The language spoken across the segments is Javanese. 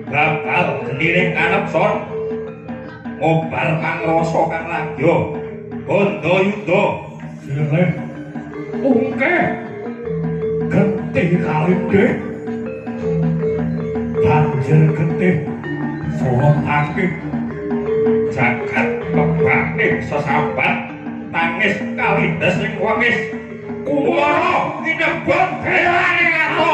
bakal geniring kanepson ngobar mangrasa kang lagya bondo yuda silih ungke getih kalidhe banjir getih saha akeh jagat kebane sesambat tangis kalides sing wangis kuwara kinebon beane ato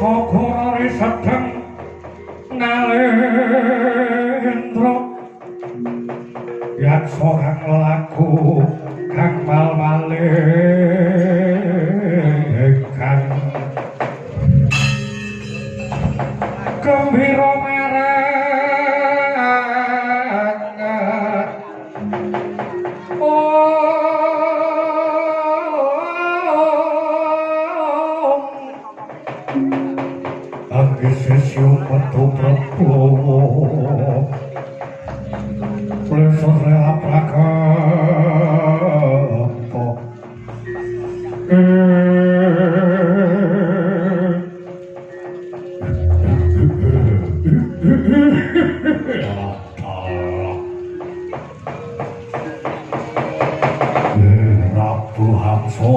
Sogorore sedeng nalendra yak sorang laku kang mal-malekan gembira Sesio metu Prabowo Plesore aprakapo Prabu Hamso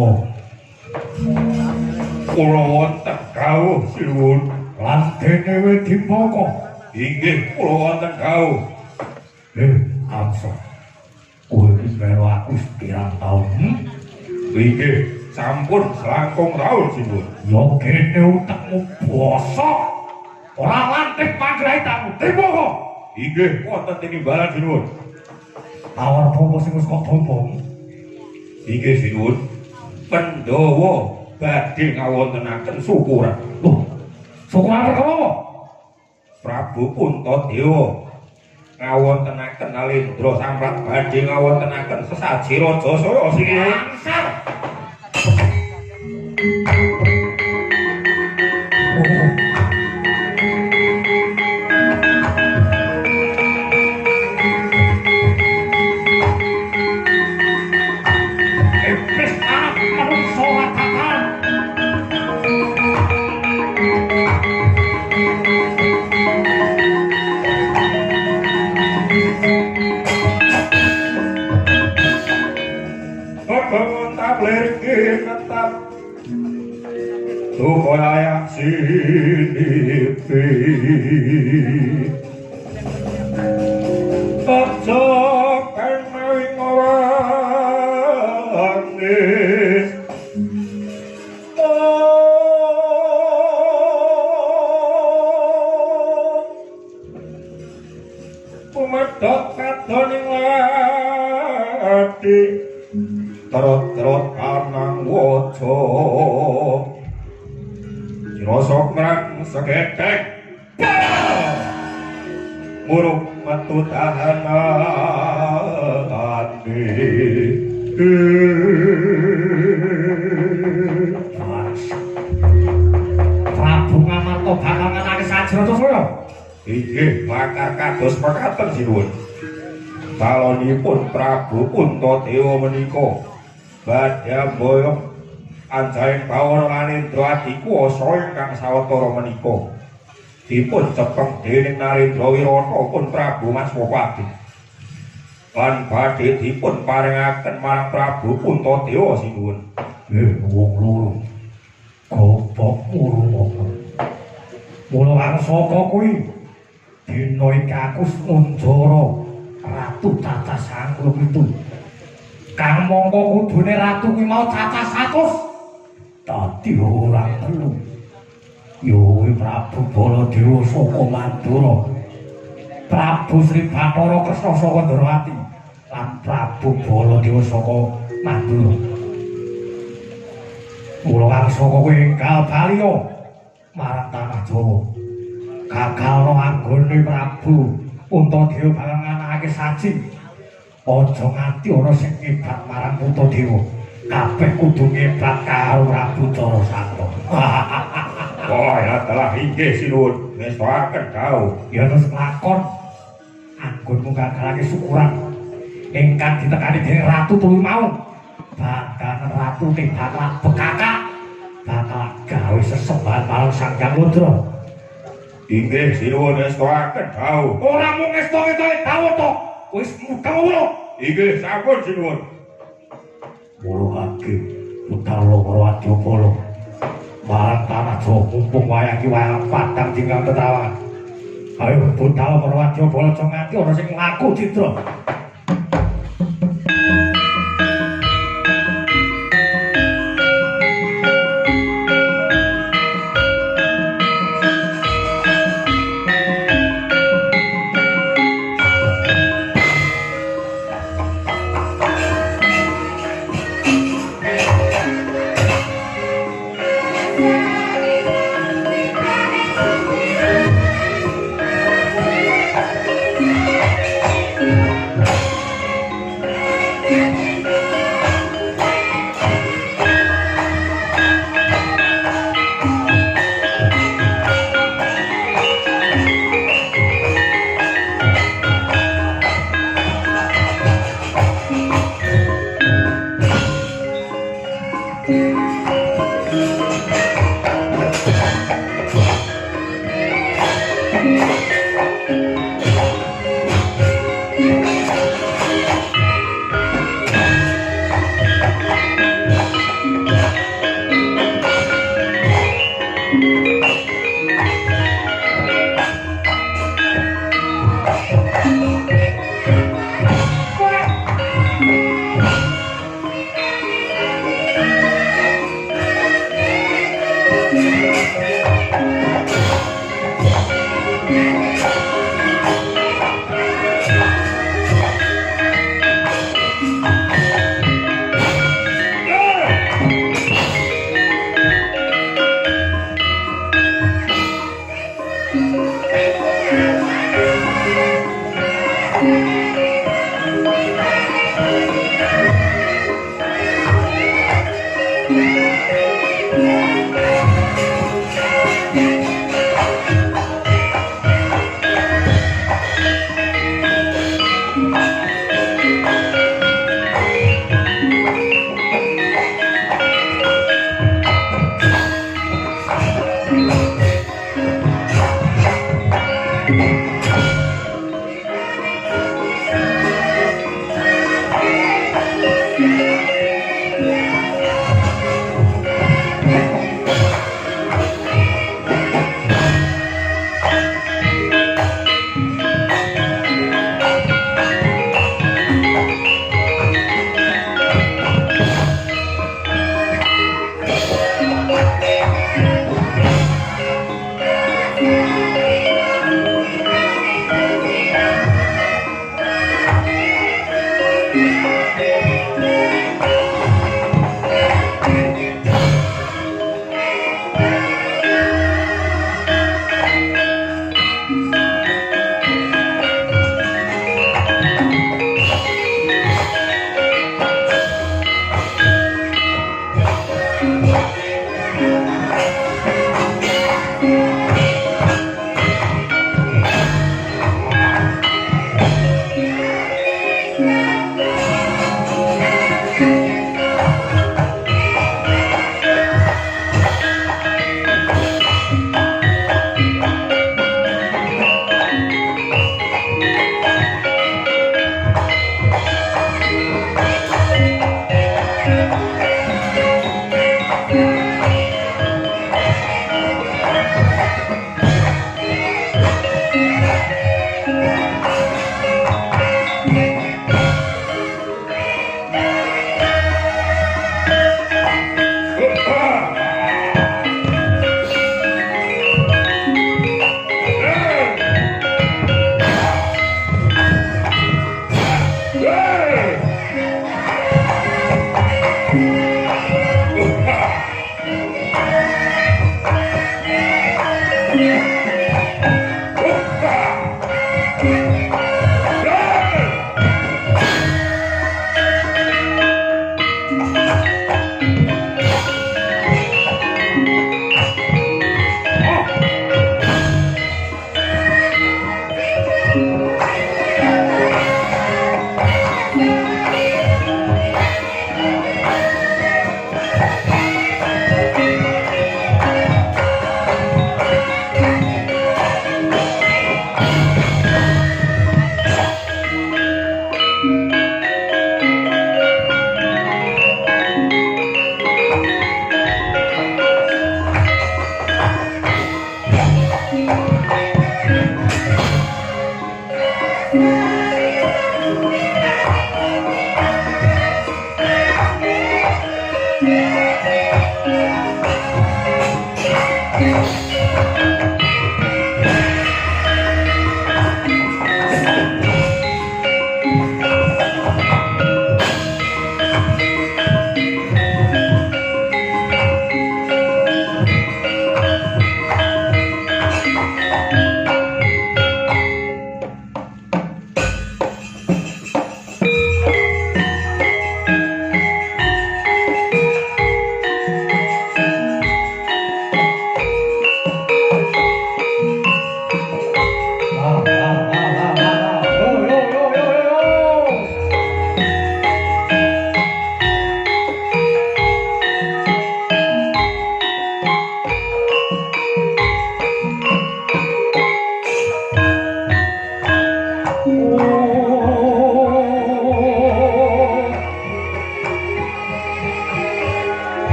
kula wonten kawuh sinuwun lan dene Dimaka inggih kula wonten kawuh. Hamsa kowe iki melu aku sepirang taun? Inggih sampun selangkung taun sinuwun. Ya kene utekmu bosok ora lantik panggrahi tamu Dimaka. Inggih wonten tinimbalan sinuwun. Tawar apa sing wis kok dompong? Inggih sinuwun. Pandhawa badhe ngawontenaken syukuran. Loh, syukuran apa? Prabu Puntadewa ngawontenaken Nalendra Samrat badhe ngawontenaken sesaji raja saya sing langsar. Supaya sinipi Ojo kenawi ngorangis Pumedot kadoning lati Terut-terut kanang waja Rosok merang segetek Muruk metu tahanan Prabu Ngamarta bakal ngenani Sajrata saya. Inggih bakar kados mekaten sinuwun. Calonipun Prabu Puntadewa menika badhe mboyong anjaing bawara Nalendra adikuwasa ingkang sawetara menika dipun cepeng dening Nalendra Wirata pun Prabu Maswapati lan badhe dipun paringaken marang Prabu Puntadewa sinuwun. Wong loro gobok murung mula wangsaka kuwi dina iki aku Nunjara Ratu cacah 97 kang mongko kudune ratu kuwi mau cacah 100 dadi ora perlu yo Prabu Baladewa saka Mandura Prabu Sri Bathara Kresna saka Ndrawati lan Prabu Baladewa saka Mandura mula wangsaka kuwi enggal baliya marang tanah Jawa gagalno anggone Prabu Puntadewa bakal nganakake saji aja nganti ana sing ngebat marang Puntadewa kabeh kudu ngebat karo Prabu Jarasandha. Wah, ya telah inggih sinuwun ngestoaken dawuh. Ya terus lakon anggonmu gagalake syukuran ingkang ditekani dening Ratu Tulu mau. Bakal Ratu ning bakal bekakak bakal gawe sesembahan marang Sang Hyang Rudra. Inggih sinuwun ngestoaken dawuh. Ora mung ngestoaken dawuh to, wis mudeng wae. Inggih sampun sinuwun. Murungake Utara Wadya marang tanah Jawa mumpung wayah iki wayah padang tinggal tetawan. Ayo Utara Wadya aja nganti ana sing laku citra.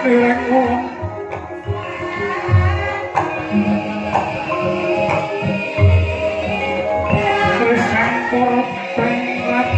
Mireng wong Sampur penglat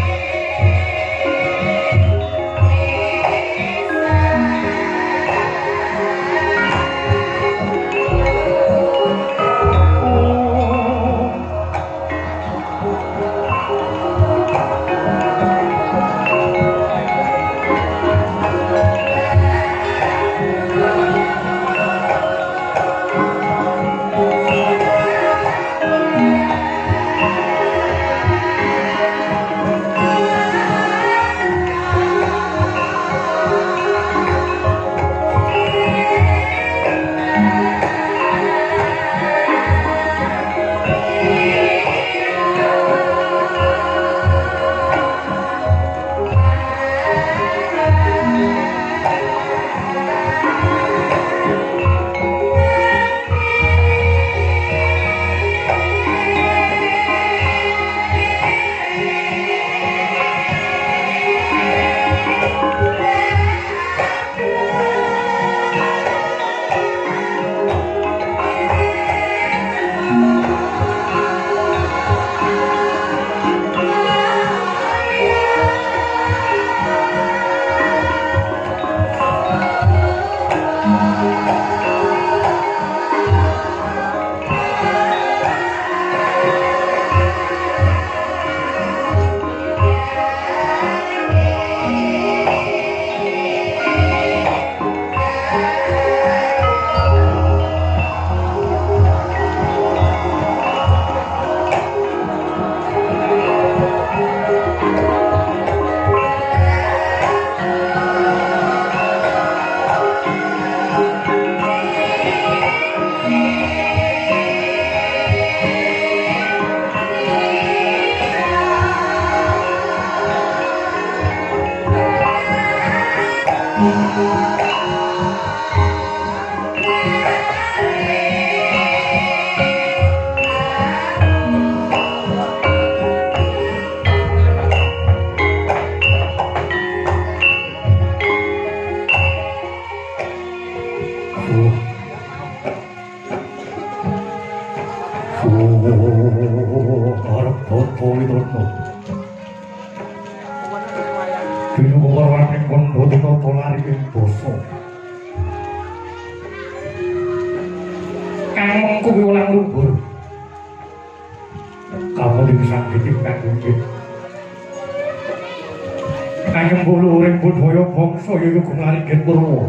Soyo kumari Purwo.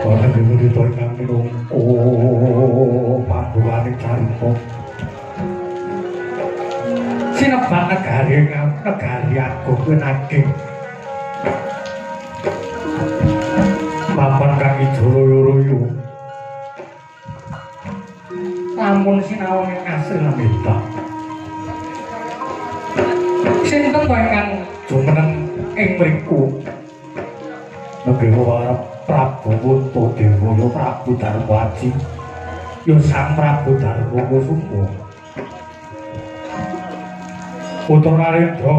Karena dulu ditorkan minum pambuane carita. Sinebat negari agung naging. Papan kang ijo royo-royo. Lamun sinau ing asring mita. Sinten ingkang jumeneng ing mriku negeri warep Prabu Puntadewa Prabu Darmaji ya Sang Prabu Darmakusuma Putra Narendra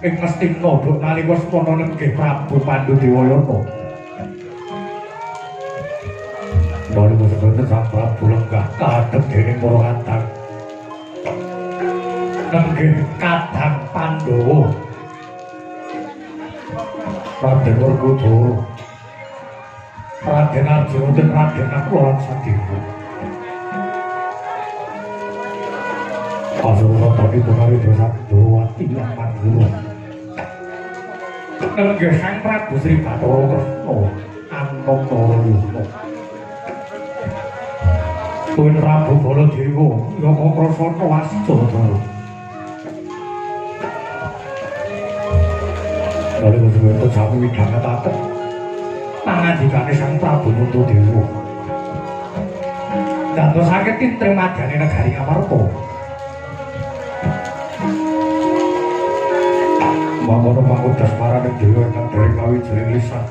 ing Ngastina duk nalika semana nenggih Prabu Pandhudewayana nalika sebentar Sang Prabu lenggah kadhep dening para kantang nenggih kadang Pandhawa Raden Werkudara Raden Arjuna dan Raden Nakula Sadewa Kasura tadi punari dosa Dawati lan Manggala nenggih Sang Prabu Sri Bathara Kresna Anantara Yuna Tuwin Prabu Baladewa Yaka Krasana Wasjadara Lalu kemudian sami midhangetaken pangandikane Sang Prabu Puntadewa. Ndadosake tintrem madyaning negari Ngamarta. Mangkono pangkudas marane dewa ingkang dereng kawijining lisan.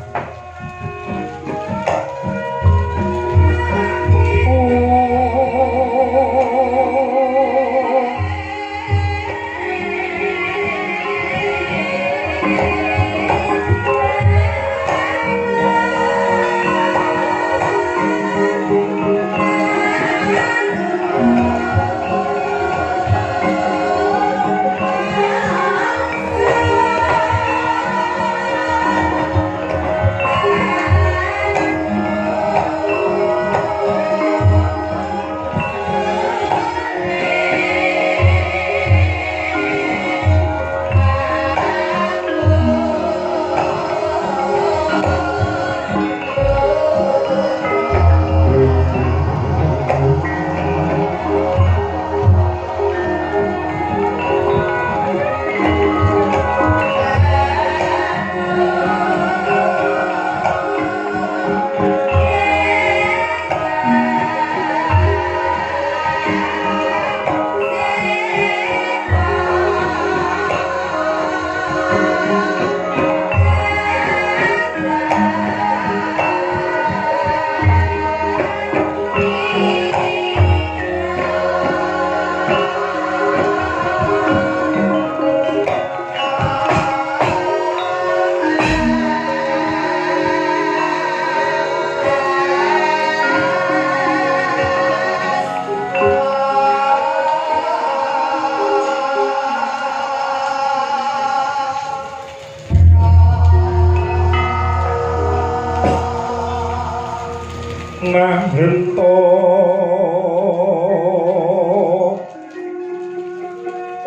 Nahento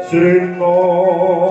Srinoto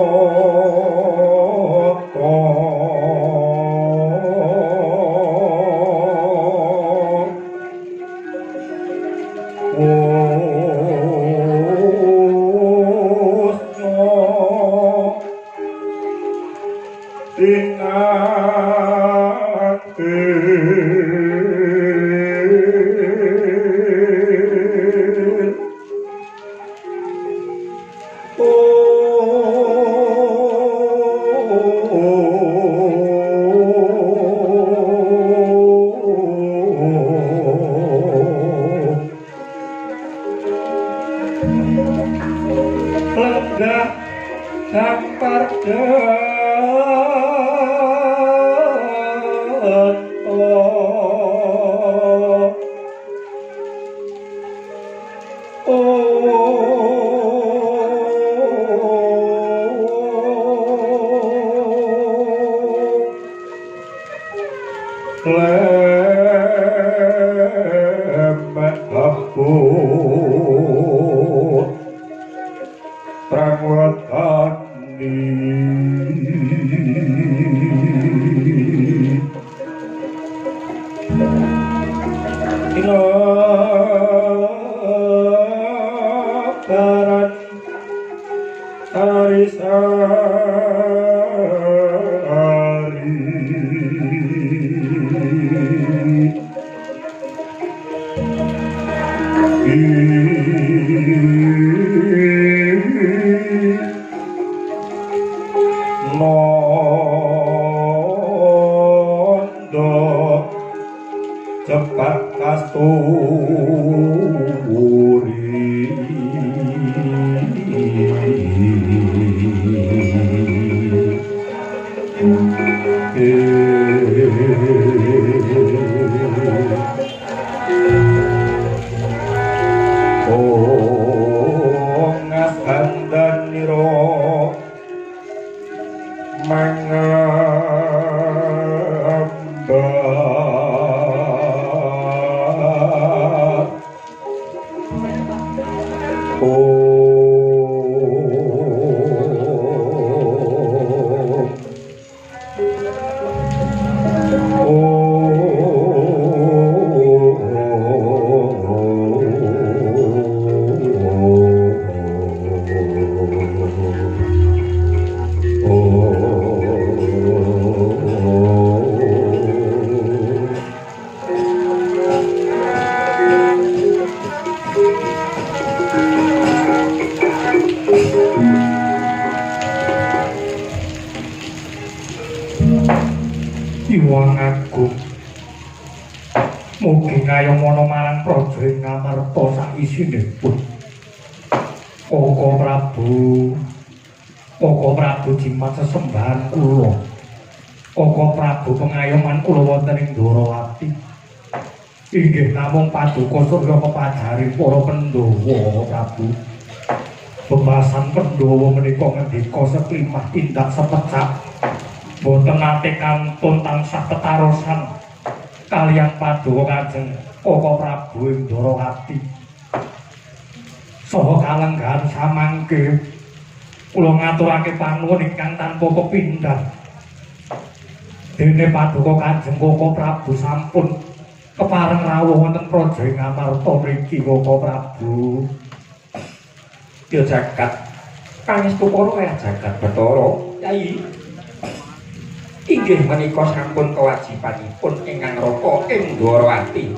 Iwang Agung mugi ngayomana marang praja ing Ngamarta sak isinipun. Koko Prabu jimat sesembahan kula. Koko Prabu pengayoman kula wonten ing Ndorowati. Inggih namung paduka surya pepadaring para Pandhawa, Prabu. Pembahasan Pandhawa menika ngendika seklimah tindak sepecak. Boten nate kantun tansah tetarosan kaliyan Paduka Kanjeng Koko Prabu ing Ndorowati. Saha kalenggahan samangke kula ngaturake panuwun ingkang tanpa pepindhan. Dene Paduka Kanjeng Koko Prabu sampun kepareng rawuh wonten praja ing Ngamarta mriki, Koko Prabu. Ya jagat pangestu para ya jagat Bathara Kyai. Inggih menika sampun kewajibanipun ingkang raka ing Ndorowati.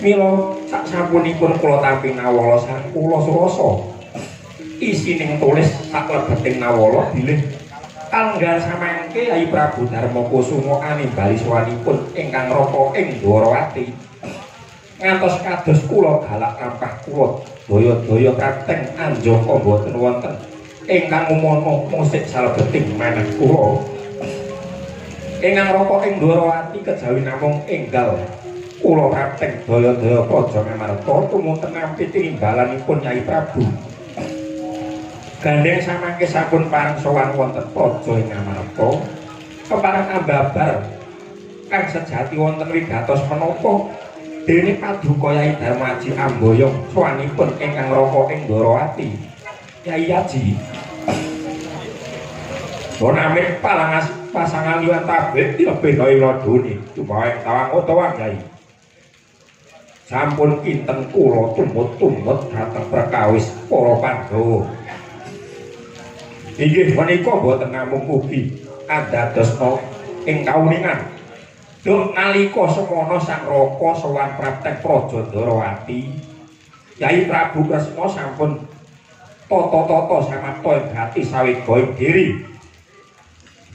Mila sak sampunipun kula tampi nawala sang kula surasa. Isining tulis sak lebeting nawala bilih kalenggan samangke Kyai Prabu Darmakusuma animbali sawanipun ingkang raka ing Ndorowati. Ngantos kados kula galak lampah kula daya-daya kateng anjaka boten wonten ingkang umana musik salebeting manah kula ingkang raka ing Ndorowati kejawi namung enggal kula kateng daya-daya praja Ngamarta tumunten nampi tinimbalanipun Nyai Prabu gandeng samangke sampun pareng sowan wonten praja ing Ngamarta kepareng ambabar kang sejati wonten wigatos menapa dene paduka Yai Darmaji Amboyong sowanipun ingkang raka ing Ndoroati. Yai Haji Bonamit palangas pasangan liwat tabik lebih kaya doni cuma tawang utawa Yai sampun kinten kula tumut-tumut dhateng perkawis para Pandhawa. Inggih menika boten namung ugi andadosna ing kauningan duk nalika semana sang Raka sowan praktek Praja Ndrawati Yai Prabu Kresna sampun tata-tata samapta ing gati sawega ing diri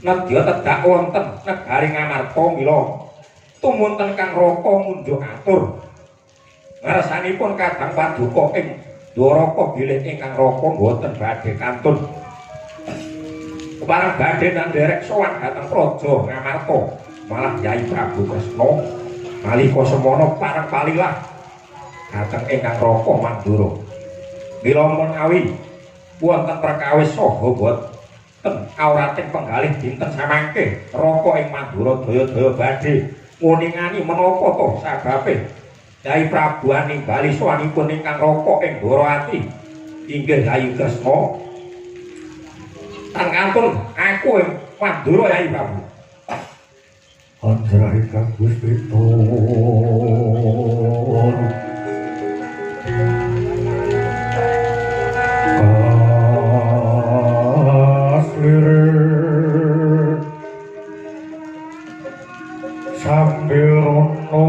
nedya tedak wonten negari Ngamarta mila tumunten kang Raka ngunjuk atur ngarsanipun kadang paduka ing Dwaraka bilih ingkang Raka boten badhe kantun kepareng badhe nderek sowan dhateng Praja Ngamarta malah Yai Prabu Kresna nalika semana pareng palilah dhateng ingkang Raka Mandura mila menawi wonten perkawis saha boten awrating penggalih dinten samangke Raka ing Mandura daya-daya badhe nguningani menapa to sababe Yai Prabu ningali sowanipun ingkang Raka ing Ndrawati inggih Yai Kresna tan kantun aku ing Mandura Yai Prabu Anjaraika Gusti Kaslir sambil rono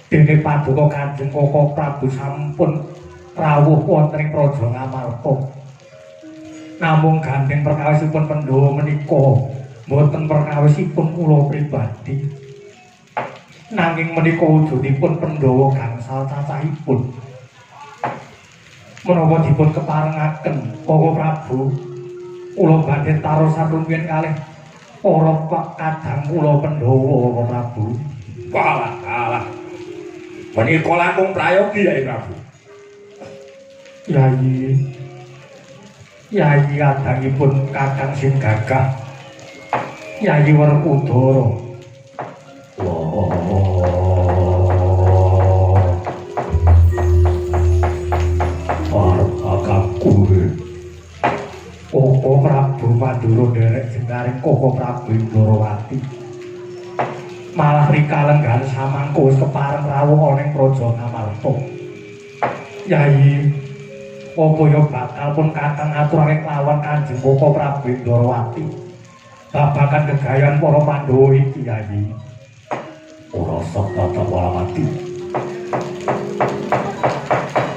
dene paduka Kanjeng Koko Prabu sampun rawuh wonten ing Praja Ngamarta. Namung gandeng perkawisipun Pandhawa menika boten perkawisipun kula pribadi. Nanging menika wujudipun Pandhawa gangsal cacahipun. Menapa dipun keparengaken Koko Prabu kula badhe taruh satunggiling kalih para kadang kula Pandhawa Koko Prabu. Kalah. Menika langkung prayogi Yai Prabu. Yai kadangipun Kakang sing gagah. Yai Werkudara. Arep kakangku. Koko Prabu Mandura derek jengaring Koko Prabu Ndrawati. Malah rikalenggan samangka wis kepareng rawuh ana ing Praja Ngamarta. Yai apa ya bakal pun kakang aturake lawan Kanjeng Koko Prabu Ndorowati babagan kegayan para Pandhawa iki Yayi. Ora sok tata walamati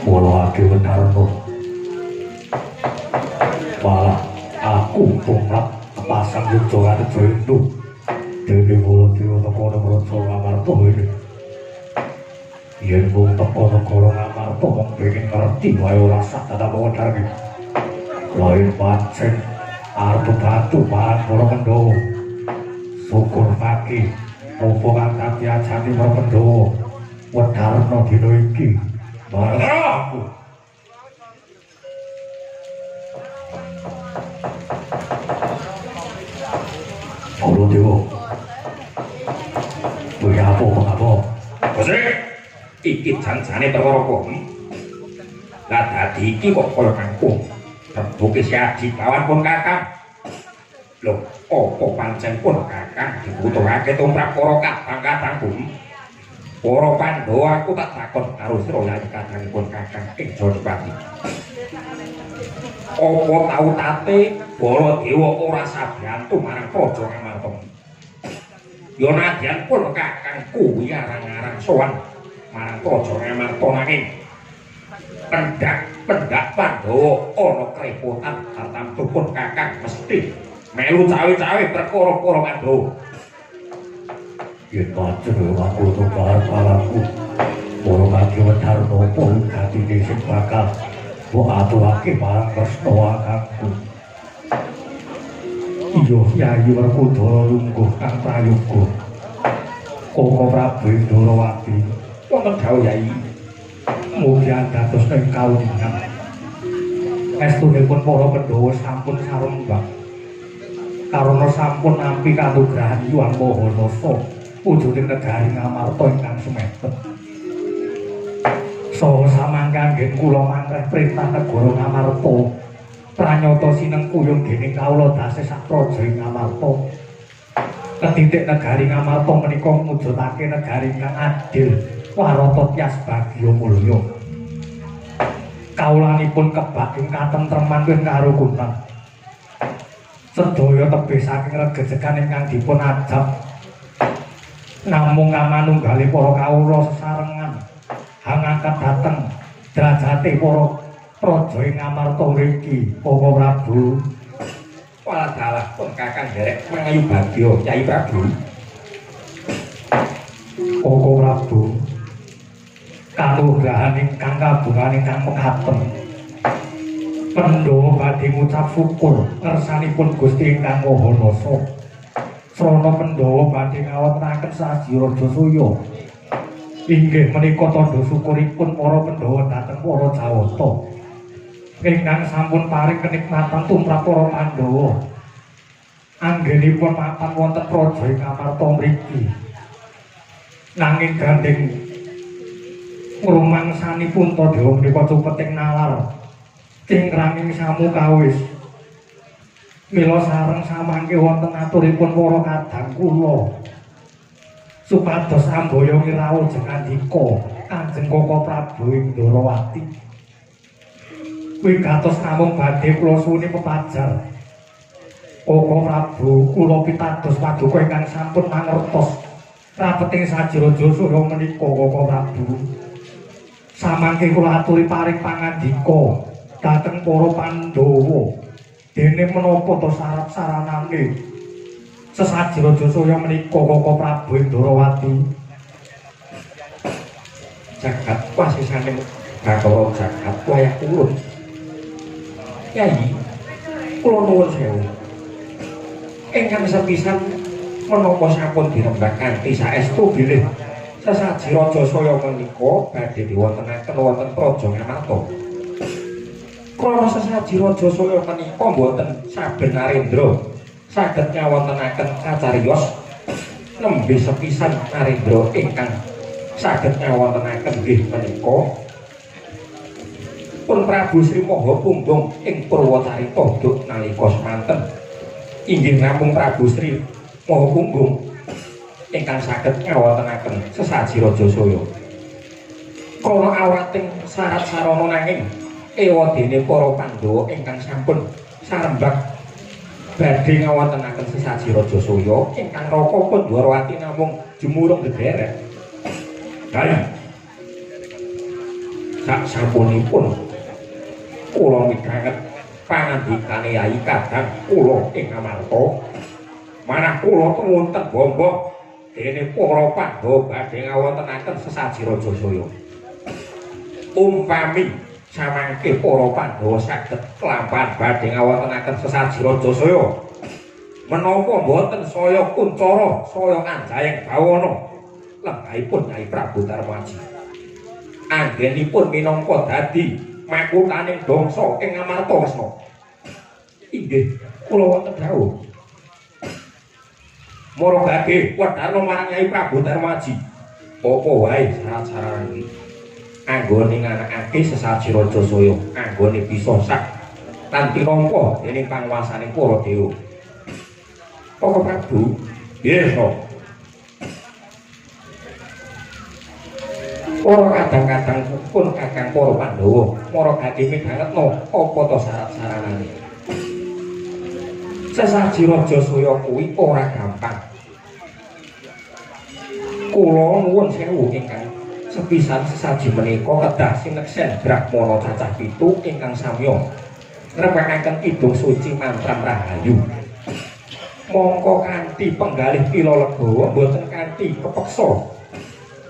Wala ake wenarno malah aku tumrap kepasang yudha rejo itu dewe wala dewa teko Nagara Ngamarta ini yen mung teko Nagara Ngamarta mung pengen ngerti wae ora sak tata wedharke lain pancen arep batu bahan para Pandhawa syukur pake apa kang kapiajane para Pandhawa wedharna dina iki bareng aku Ora dewa kuwi apa Gusti iki janjane perkara kok lah dadi iki kok kaya kangkung tebuke siaji kawan pun kakang lho apa pancen pun kakang dibutuhake tumrap para kadang-kadang bumi para Pandhawa aku tak takon karo sira lan kadangipun kakang ing Jodhpati apa tau tate Baladewa ora sabiyantu marang Praja Ngamarta ya nadyan pun kakang kuwi arang-arang sowan marang Praja Ngamarta nanging pendak Pandhawa ana krepotan tartamtu pun kakang mesti melu cawe-cawe perkara-perkara Pandhawa yen pancen aku tukar kalaku para kaki wedharna apa gatine sing bakal mbok aturake marang Kresna kakangku iya Yayi Werkudara lungguh kang prayoga Koko Prabu Ndorowati wonten dawuh Yayi mugi dados ing kawuningan estunipun para Pandhawa sampun sarembang karana sampun nampi kanugrahan Hyang Mahanasa wujuding negari Ngamarta ingkang sumepen saha samangke anggen kula mangreh perintah negara Ngamarta pranyata sinengkuyung dening kawula dasih sak praja ing Ngamarta ketitik negari Ngamarta menika mujudake negari ingkang adil warata tyas bagya mulya kawulanipun kebak ing katentreman ing karukunan sedaya tebih saking regejegan ingkang dipun adhap namung kamanunggali para kawula sesarengan hangangkat dhateng derajate para praja ing Ngamarta mriki Koko Prabu waladalah pun kakang derek mangayu bagya Yayi Prabu Koko Prabu kanugrahan ingkang kabungan ingkang mekaten Pandhawa badhe ngucap syukur ngersanipun Gusti ingkang Mahanasa srana Pandhawa badhe ngawontenaken saji Rajasaya inggih menika tandha syukuripun para Pandhawa dhateng para Jawata ingkang sampun paring kenikmatan tumrap para Pandhawa anggenipun mapan wonten praja ing Ngamarta mriki nanging gandeng ngrumangsani Puntadewa menika cupeting nalar cingkranging samu kawis mila sareng samangke wonten aturipun para kadang kula supados ambaya ngrawuh jengandika Kanjeng Koko Prabu Ndorowati kuwi kados namung badhe kula suwuni pepajar Koko Prabu kula pitados paduka ingkang sampun mangertos rapeting Sajrajasaya menika Koko Prabu samangke kula aturi paring pangandika dhateng para Pandhawa dene menapa to syarat-saranane Sajrajasaya menika Koko Prabu Ndorowati jagat wasisane Bathara jagat wayah ulun Yayi kula nuwun sewu ingkang sepisan menapa sampun dirembak kanthi saestu bilih sesaji Rajasaya menika badhe diwontenaken wonten Praja Ngamarta krana sesaji Rajasaya menika boten saben Narendra saged nyawontenaken kacariyos nembe sepisan Narendra ingkang saged nyawontenaken nggih menika pun Prabu Sri Mahapumbung ing Purwacarita duk nalika semanten inggih namung Prabu Sri Mahapumbung ingkang saged nyawontenaken sesaji Rajasaya krana awating syarat sarana nanging ewadene para Pandhawa ingkang sampun sarembak badhe ngawontenaken sesaji Raja Soya ingkang Raka Pandharawati namung jumurung dedherek. Kaya sak sampunipun kula midhanget pangandikane Yai Kadang kula ing Amarta manah kula wonten bombong dene para Pandhawa badhe ngawontenaken sesaji Raja Soya. Umpami samangke para Pandhawa saged kelampahan badhe ngawontenaken sesaji Raja Soya menapa boten saya kuncara saya anjayeng bawana lembahipun Nyai Prabu Darmaji anggenipun minangka dadi makutaning bangsa ing Amartawasna. Inggih kula wonten dawuh mara badhe wedharna marang Nyai Prabu Darmaji apa wae syarat-syarat iki anggone nganakake sesaji Raja Soya anggone bisa sak lan tinampa dening panguwasaning para dewa. Para Prabu nggih para kadang-kadang pun kakang para Pandhawa mara badhe midhangetna apa ta syarat-syaratane. Sesaji Raja Soya kuwi ora gampang. Kula nuwun sewu ingkang sepisan sesaji menika kedah sineksen Brahmana cacah 7 ingkang samya ngrepekaken kidung suci mantram rahayu. Mongko kanthi penggalih kila legawa boten kanthi kepeksa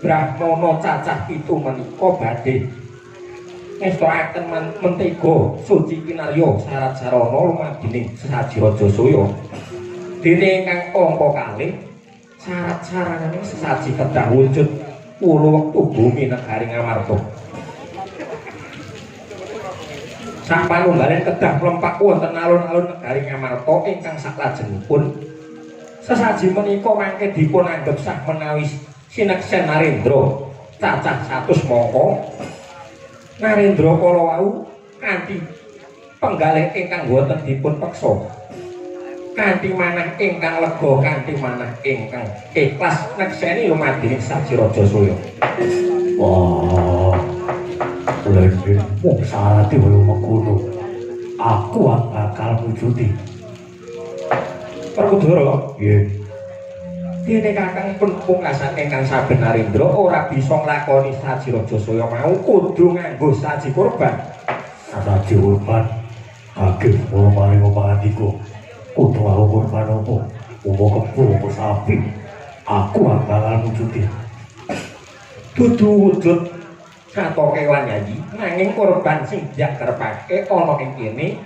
Brahmana cacah 7 menika badhe ngestakaken mentega suci kinarya syarat-sarana lumadining sesaji Raja Soya. Dene ingkang angka kalih syarat-syaratane sesaji kedah wujud pulo wektu bumi negaring Amarta. Sapanunggalen kedah mlempak wonten alun-alun negaring Amarta ingkang saklajengipun sesaji menika mangke dipun anggep sah menawi sineksen Narendra cacah 100 mangka Narendra kala wau kanthi penggalih ingkang boten dipun peksa kanthi manah ingkang lega kanthi manah ingkang ikhlas nekseni lumadining sesaji Raja Soya. Wah lendeng wong sarati wae mengkono aku bakal wujudi Perkudara. Nggih dene kakang pun pungkasan ingkang saben Narendra ora bisa nglakoni sesaji Raja Soya mau kudu nganggo sesaji kurban. Sesaji kurban kagem kula maring pangandika kudu aku kurban apa umo kebo apa sapi aku bakal wujudi dudu wujud kata kewan Yayi nanging kurban sing jak kerepake ana ing kene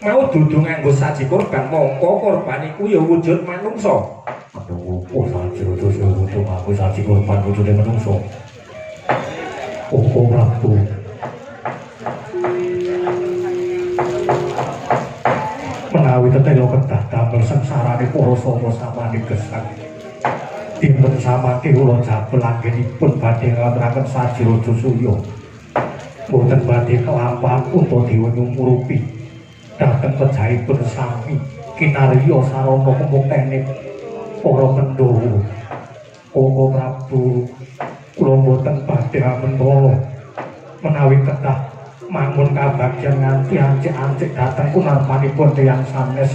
mau dudu nganggo saji kurban mongko kurban iku ya wujud manungsa. Aduh opo saji Raja Soya wujud aku saji kurban wujude manungsa opo Prabu menawi tetelo kedah damel sengsarane para sapa samane gesang dinten samangke kula jabel anggenipun badhe ngaturaken saji Raja Soya boten badhe kelampahan utawa dewa nyumurupi dhateng pejahipun sami kinarya sarana kemuktening para Pandhawa. Koko Prabu kula boten badhe mentala menawi kedah mangun kabagyan nganti ancik-ancik dhateng kunarmanipun tiyang sanes.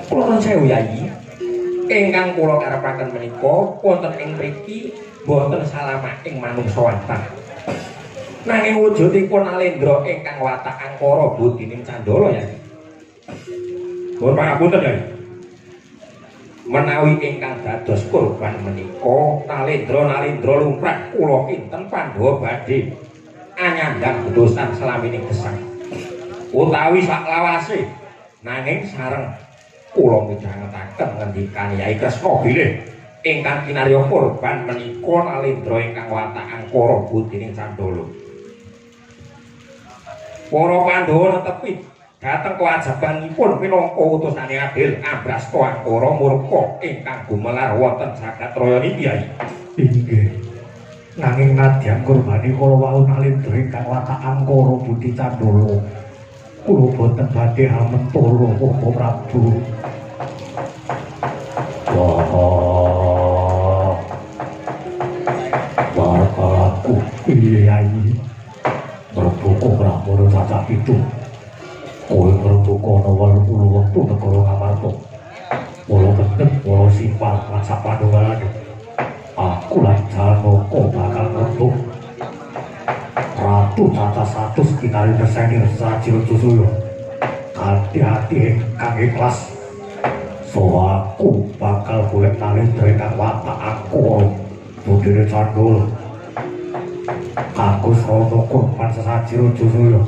Kula nuwun sewu Yayi ingkang kula karepaken menika wonten ing mriki boten salamaking manungsa watah nanging wujudipun Alendra ingkang watak angkara budining Candala Yayi. Pun pangapunten Yayi menawi ingkang dados kurban menika Nalendra lumrah kula kinten Pandhawa badhe anyandang bedosan selamining gesang utawi saklawase nanging sareng kula midhangetaken ngendikan Yai Kresna bilih ingkang kinarya kurban menika Nalendra ingkang watak angkara budining Candala. Para Pandhawa netepi dhateng kewajibanipun minangka utusane adil Abrasta angkara murka ingkang gumelar wonten jagat raya niki Yai. Inggih. Nanging nadyan kurbani kala wau Nalendra ingkang watak angkara budi Candala kula boten badhe hamentala Koko Prabu. Wah, aku piye Yai? cacah pitu kowe ngrembaka ana wolu wektu negara Ngamarta wala gendeng wala simpal lan sapanunggalane aku lan Janaka bakal ngetuk Ratu cacah 100 kinali deseni Sajirajasaya kanthi ati ingkang ikhlas so aku bakal golek Nalendra ingkang watak aku budine candul aku srana kurban Sajirajasaya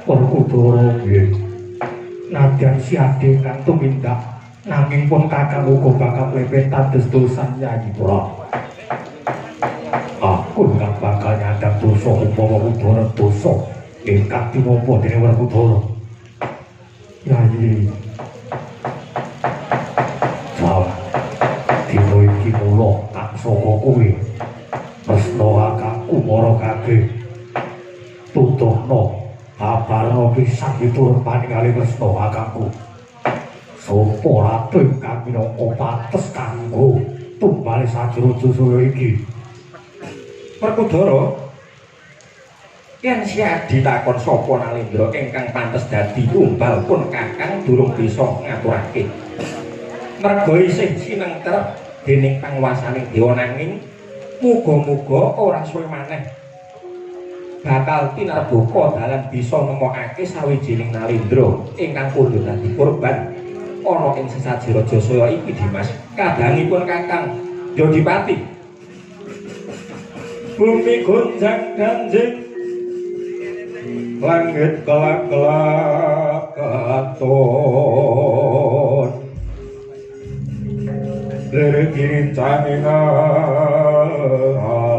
Werkudara nggih nadyan siade ingkang tumindak nanging pun kakang uga bakal mlepetan dosan Nyai Pra aku ingkang bakal nyadang dosa umpama Werkudara dosa ingkang tinampa dening Werkudara Nyai Jal dina iki mula tak saka kowe Tresna kakangku mara kabeh tuturna kabarna pisan miturut paningali Tresna kakangku sapa ratu ingkang minangka pantes kanggo tumbale Sajirajasaya iki Werkudara yen siadi takon sapa Nalendra ingkang pantes dadi tumbal pun kakang durung bisa ngaturake merga isih sinengker dening panguwasaning dewa nanging muga-muga ora suwe maneh bakal tinarbuka dalan bisa nemokake sawijining Nalendra ingkang kudu dadi kurban ana ing Sajirajasaya iki Dimas kadangipun kakang Yodipati bumi gonjang ganjing langit kelak-kelak katon lirik kirincanging